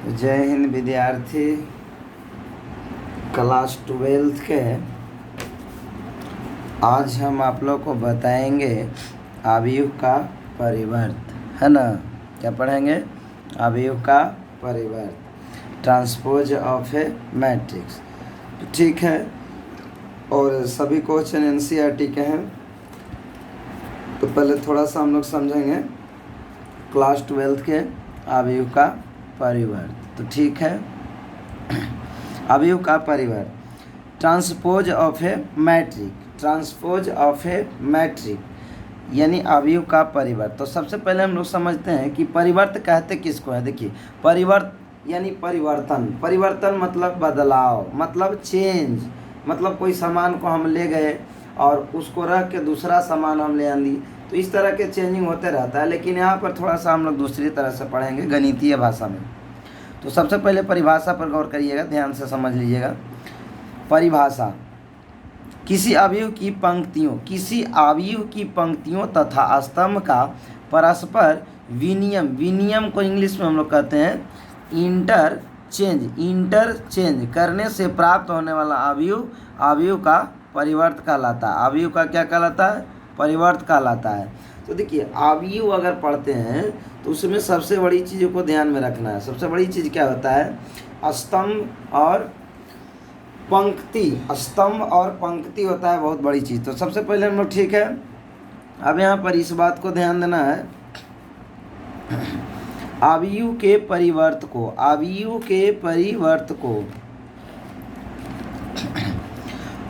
जय हिंद विद्यार्थी। Class 12th के आज हम आप लोग को बताएंगे अवयव का परिवर्त, है ना। क्या पढ़ेंगे? अवयव का परिवर्त, ट्रांसपोज ऑफ ए मैट्रिक्स। ठीक है, और सभी क्वेश्चन एनसीईआरटी के हैं। तो पहले थोड़ा सा हम लोग समझेंगे क्लास 12th के अवयव का परिवर्त। तो ठीक है, अवयव का परिवर्त, transpose of a matrix, transpose of a matrix यानी अवयव का परिवर्त। तो सबसे पहले हम लोग समझते हैं कि परिवर्त कहते किसको है। देखिए, परिवर्त यानी परिवर्तन, परिवर्तन मतलब बदलाव, मतलब चेंज, मतलब कोई सामान को हम ले गए और उसको रख के दूसरा सामान हम ले आंदी, तो इस तरह के चेंजिंग होते रहता है। लेकिन यहाँ पर थोड़ा सा हम लोग दूसरी तरह से पढ़ेंगे, गणितीय भाषा में। तो सबसे पहले परिभाषा पर गौर करिएगा, ध्यान से समझ लीजिएगा। परिभाषा, किसी अवयव की पंक्तियों, किसी अवयव की पंक्तियों तथा स्तंभ का परस्पर विनिमय, विनिमय को इंग्लिश में हम लोग कहते हैं इंटरचेंज, इंटरचेंज करने से प्राप्त होने वाला अवयव, अवयव का परिवर्त कहलाता है। अवयव का क्या कहलाता है? परिवर्त कहलाता है। तो देखिए, अवयव अगर पढ़ते हैं तो उसमें सबसे बड़ी चीज़ों को ध्यान में रखना है। सबसे बड़ी चीज़ क्या होता है? स्तंभ और पंक्ति, स्तंभ और पंक्ति होता है बहुत बड़ी चीज़। तो सबसे पहले हम लोग, ठीक है, अब यहाँ पर इस बात को ध्यान देना है, अवयव के परिवर्त को, अवयव के परिवर्त को,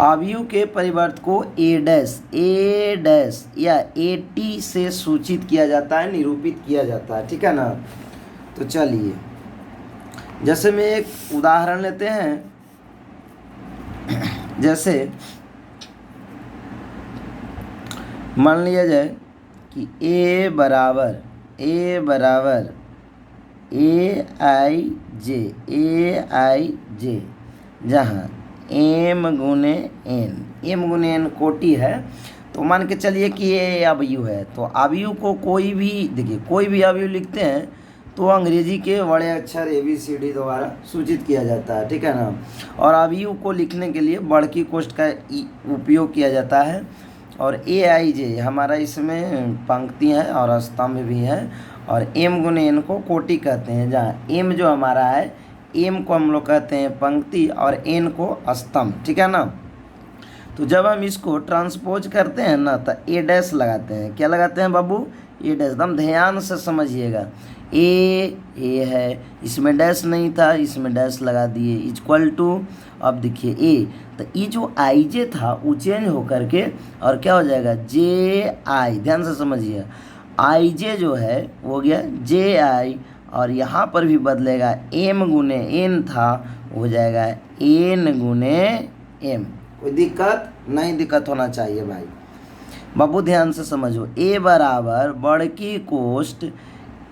अवयव के परिवर्त को ए डैश या ए टी से सूचित किया जाता है, निरूपित किया जाता है। ठीक है ना। तो चलिए, जैसे में एक उदाहरण लेते हैं। जैसे मान लिया जाए कि ए बराबर ए आई जे, जहाँ एम गुने एन कोटि है। तो मान के चलिए कि ये अवयव है। तो अवयव को कोई भी, देखिए, कोई भी अवयव लिखते हैं तो अंग्रेजी के बड़े अक्षर ABCD द्वारा सूचित किया जाता है। ठीक है ना। और अवयव को लिखने के लिए बड़की कोष्ठ का उपयोग किया जाता है। और AIJ हमारा इसमें पंक्ति है और स्तंभ भी है। और एम गुने एन को कोटि कहते हैं, जहाँ एम जो हमारा है, एम को हम लोग कहते हैं पंक्ति और एन को स्तंभ। ठीक है ना। तो जब हम इसको ट्रांसपोज करते हैं ना, तो ए डैश लगाते हैं। क्या लगाते हैं बाबू? ए डैश। एकदम ध्यान से समझिएगा। ए है, इसमें डैश नहीं था, इसमें डैश लगा दिए, इक्वल टू, अब देखिए ए, तो ये जो आई जे था वो चेंज होकर के और क्या हो जाएगा? जे आई। ध्यान से समझिए, आई जे जो है वो हो गया जे आई, और यहाँ पर भी बदलेगा, एम गुने एन था, हो जाएगा एन गुने एम। कोई दिक्कत नहीं, दिक्कत होना चाहिए भाई। बाबू ध्यान से समझो, ए बराबर बड़की कोष्ठ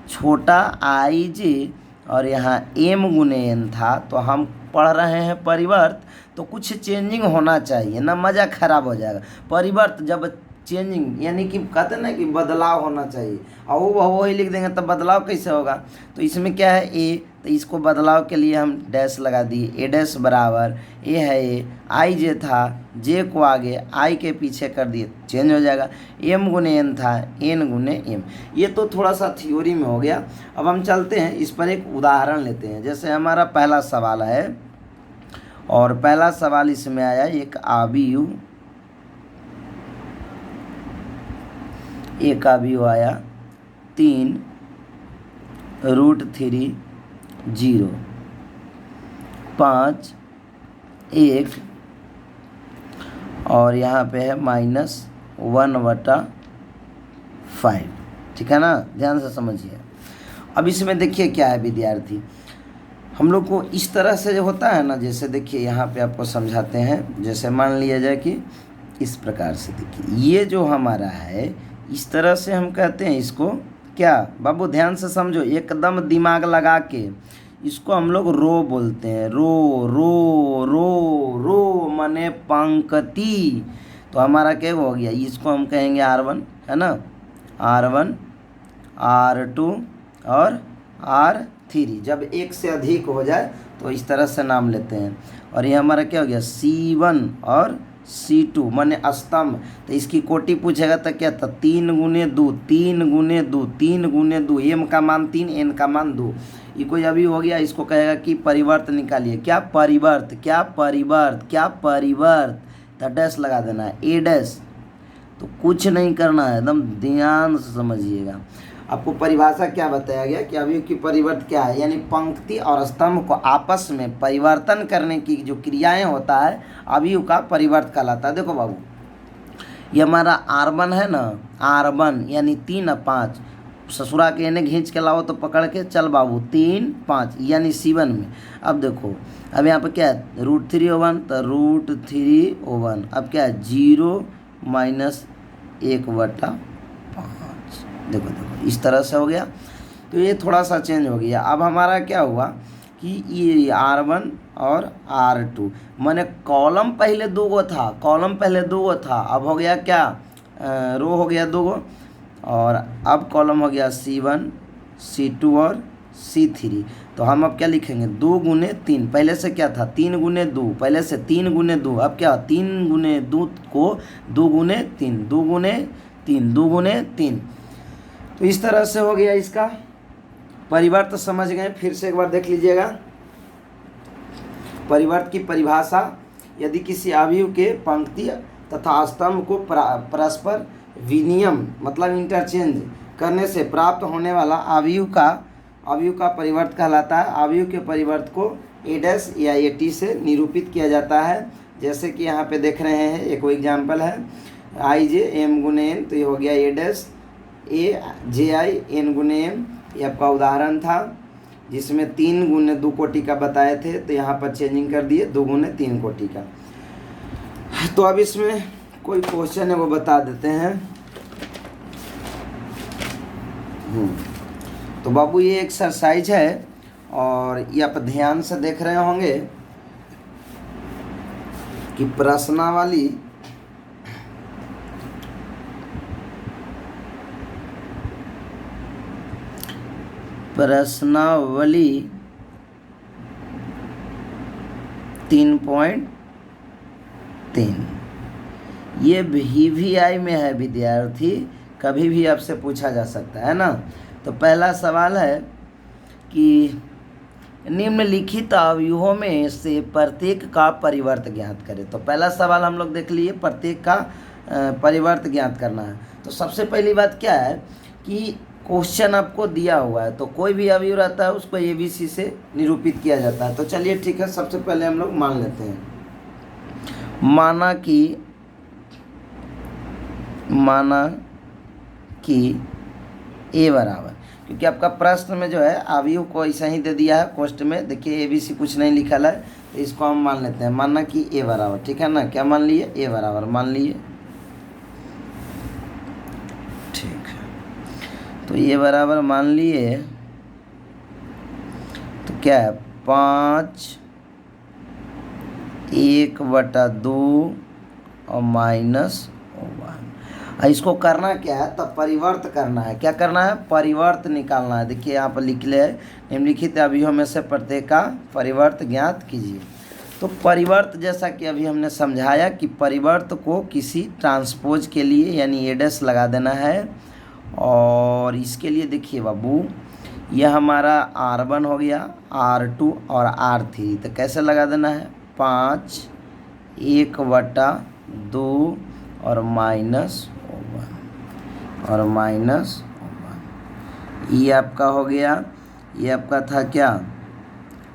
छोटा आई जे, और यहाँ एम गुने एन था। तो हम पढ़ रहे हैं परिवर्त, तो कुछ चेंजिंग होना चाहिए ना, मज़ा खराब हो जाएगा। परिवर्त जब चेंजिंग यानी कि कहते हैं ना कि बदलाव होना चाहिए, और वो ही लिख देंगे तो बदलाव कैसे होगा? तो इसमें क्या है? ए, तो इसको बदलाव के लिए हम डैश लगा दिए। ए डैश बराबर ए है ए, आई जे था, जे को आगे आई के पीछे कर दिए, चेंज हो जाएगा। एम गुने एन था, एन गुने एम। ये तो थोड़ा सा थ्योरी में हो गया। अब हम चलते हैं, इस पर एक उदाहरण लेते हैं। जैसे हमारा पहला सवाल है, और पहला सवाल इसमें आया, एक अवयव, एक अवयव आया 3√3 0 5 1, और यहाँ पे है -1/5। ठीक है ना। ध्यान से समझिए। अब इसमें देखिए क्या है विद्यार्थी, हम लोग को इस तरह से जो होता है ना, जैसे देखिए यहाँ पे आपको समझाते हैं। जैसे मान लिया जाए कि इस प्रकार से, देखिए ये जो हमारा है, इस तरह से हम कहते हैं इसको क्या बाबू? ध्यान से समझो, एकदम दिमाग लगा के इसको हम लोग रो बोलते हैं। रो रो रो रो माने पंक्ति। तो हमारा क्या हो गया? इसको हम कहेंगे R1, है ना, R1 R2 और R 3। जब एक से अधिक हो जाए तो इस तरह से नाम लेते हैं। और ये हमारा क्या हो गया C1 और C2 माने स्तंभ। तो इसकी कोटि पूछेगा तो क्या था 3 गुने 2, 3 गुने 2, 3 गुने 2, m का मान 3, n का मान 2। ये कोई अभी हो गया, इसको कहेगा कि परिवर्त निकालिए। क्या परिवर्त, क्या परिवर्त, क्या परिवर्त, तो डैश लगा देना है, ए डैश। तो कुछ नहीं करना है, एकदम ध्यान से समझिएगा। आपको परिभाषा क्या बताया गया कि अवयव की परिवर्त क्या है, यानी पंक्ति और स्तंभ को आपस में परिवर्तन करने की जो क्रियाएं होता है अवयव का परिवर्त कहलाता है। देखो बाबू, ये हमारा R1 है ना, R1 यानी 3 और 5, ससुरा के इन्हें खींच के लाओ तो पकड़ के चल बाबू 3 5 यानी C1 में। अब देखो, अब यहाँ पे क्या है √3/1, तो √3/1। अब क्या है 0 - 1/5। देखो देखो इस तरह से हो गया। तो ये थोड़ा सा चेंज हो गया। अब हमारा क्या हुआ कि ये R1 और R2 माने कॉलम पहले 2 गो था, कॉलम पहले 2 गो था, अब हो गया क्या रो हो गया 2 गो। और अब कॉलम हो गया C1 C2 और C3। तो हम अब क्या लिखेंगे 2 गुने 3। पहले से क्या था 3 गुने 2, पहले से 3 गुने 2, अब क्या 3 गुने 2 को 2 गुने 3, 2 गुने 3, 2 गुने 3। तो इस तरह से हो गया इसका परिवर्त। समझ गए? फिर से एक बार देख लीजिएगा। परिवर्त की परिभाषा, यदि किसी अवयव के पंक्ति तथा स्तंभ को परस्पर विनिमय मतलब इंटरचेंज करने से प्राप्त होने वाला अवयव का परिवर्त कहलाता है। अवयव के परिवर्त को ए डैश या ए टी से निरूपित किया जाता है। जैसे कि यहाँ पे देख रहे हैं, एक एग्जाम्पल है आई जे एम गुने एन, तो ये हो गया A dash A J I N गुने एम। ये आपका उदाहरण था जिसमें 3 गुने 2 कोटि का बताए थे, तो यहाँ पर चेंजिंग कर दिए 2 गुने 3 कोटि का। तो अब इसमें कोई क्वेश्चन है वो बता देते हैं। तो बाबू ये एक्सरसाइज है और ये आप ध्यान से देख रहे होंगे कि प्रश्नावली प्रश्नावली 3.3 ये VVI में है विद्यार्थी, कभी भी आपसे पूछा जा सकता है ना। तो पहला सवाल है कि निम्नलिखित अवयवों में से प्रत्येक का परिवर्त ज्ञात करें। तो पहला सवाल हम लोग देख लिए, प्रत्येक का परिवर्त ज्ञात करना है। तो सबसे पहली बात क्या है कि क्वेश्चन आपको दिया हुआ है, तो कोई भी अवयव रहता है उसको ABC से निरूपित किया जाता है। तो चलिए ठीक है, सबसे पहले हम लोग मान लेते हैं, माना कि A बराबर, क्योंकि आपका प्रश्न में जो है अवयव को ऐसा ही दे दिया है क्वेश्चन में, देखिए ABC कुछ नहीं लिखा है, तो इसको हम मान लेते हैं। माना कि A बराबर, ठीक है ना, क्या मान लिए A बराबर मान लिए, ठीक है। तो ये बराबर मान लिए, तो क्या है 5 1/2 और -1। इसको करना क्या है, तब परिवर्त करना है। क्या करना है, परिवर्त निकालना है। देखिए यहाँ पर लिख ले, निम्नलिखित अवयवों में से प्रत्येक का परिवर्त ज्ञात कीजिए। तो परिवर्त जैसा कि अभी हमने समझाया कि परिवर्त को किसी ट्रांसपोज के लिए यानी ए डैश लगा देना है। और इसके लिए देखिए बाबू, यह हमारा R1 हो गया, R2 और R3, तो कैसे लगा देना है 5 1/2 और -1 और -1। ये आपका हो गया, ये आपका था क्या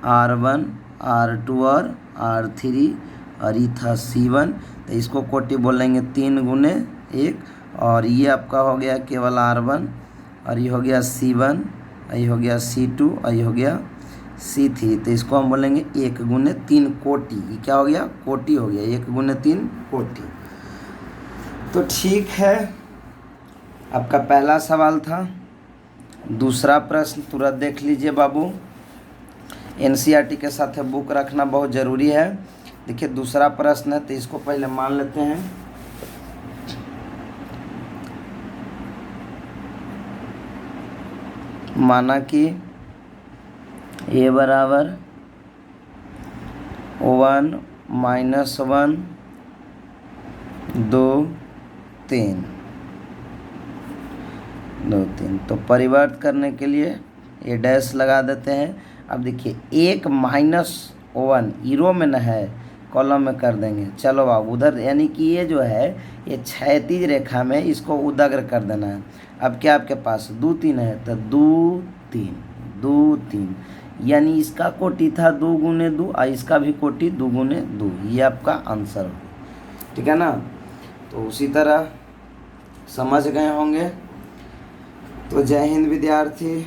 R1 R2 और R3 और ये था C1, तो इसको कोटि बोलेंगे 3 गुने 1। और ये आपका हो गया केवल R1 और ये हो गया C1 और ये हो गया C2 और ये हो गया C3, तो इसको हम बोलेंगे 1 गुने 3 कोटि। ये क्या हो गया, कोटि हो गया, 1 गुने 3 कोटि। तो ठीक है, आपका पहला सवाल था। दूसरा प्रश्न तुरंत देख लीजिए बाबू, NCERT के साथ बुक रखना बहुत ज़रूरी है। देखिए दूसरा प्रश्न है, तो इसको पहले मान लेते हैं। माना कि ए बराबर 1 -1 2 3 2 3। तो परिवर्त करने के लिए ये डैश लगा देते हैं। अब देखिए 1 -1 ईरो में न है, कॉलम में कर देंगे। चलो अब उधर, यानी कि ये जो है ये क्षैतिज रेखा में इसको उदाग्र कर देना है। अब क्या आपके पास 2 3 है, तो 2 3 2 3, यानी इसका कोटि था 2 × 2 और इसका भी कोटि 2 × 2। ये आपका आंसर हो, ठीक है ना। तो उसी तरह समझ गए होंगे। तो जय हिंद विद्यार्थी।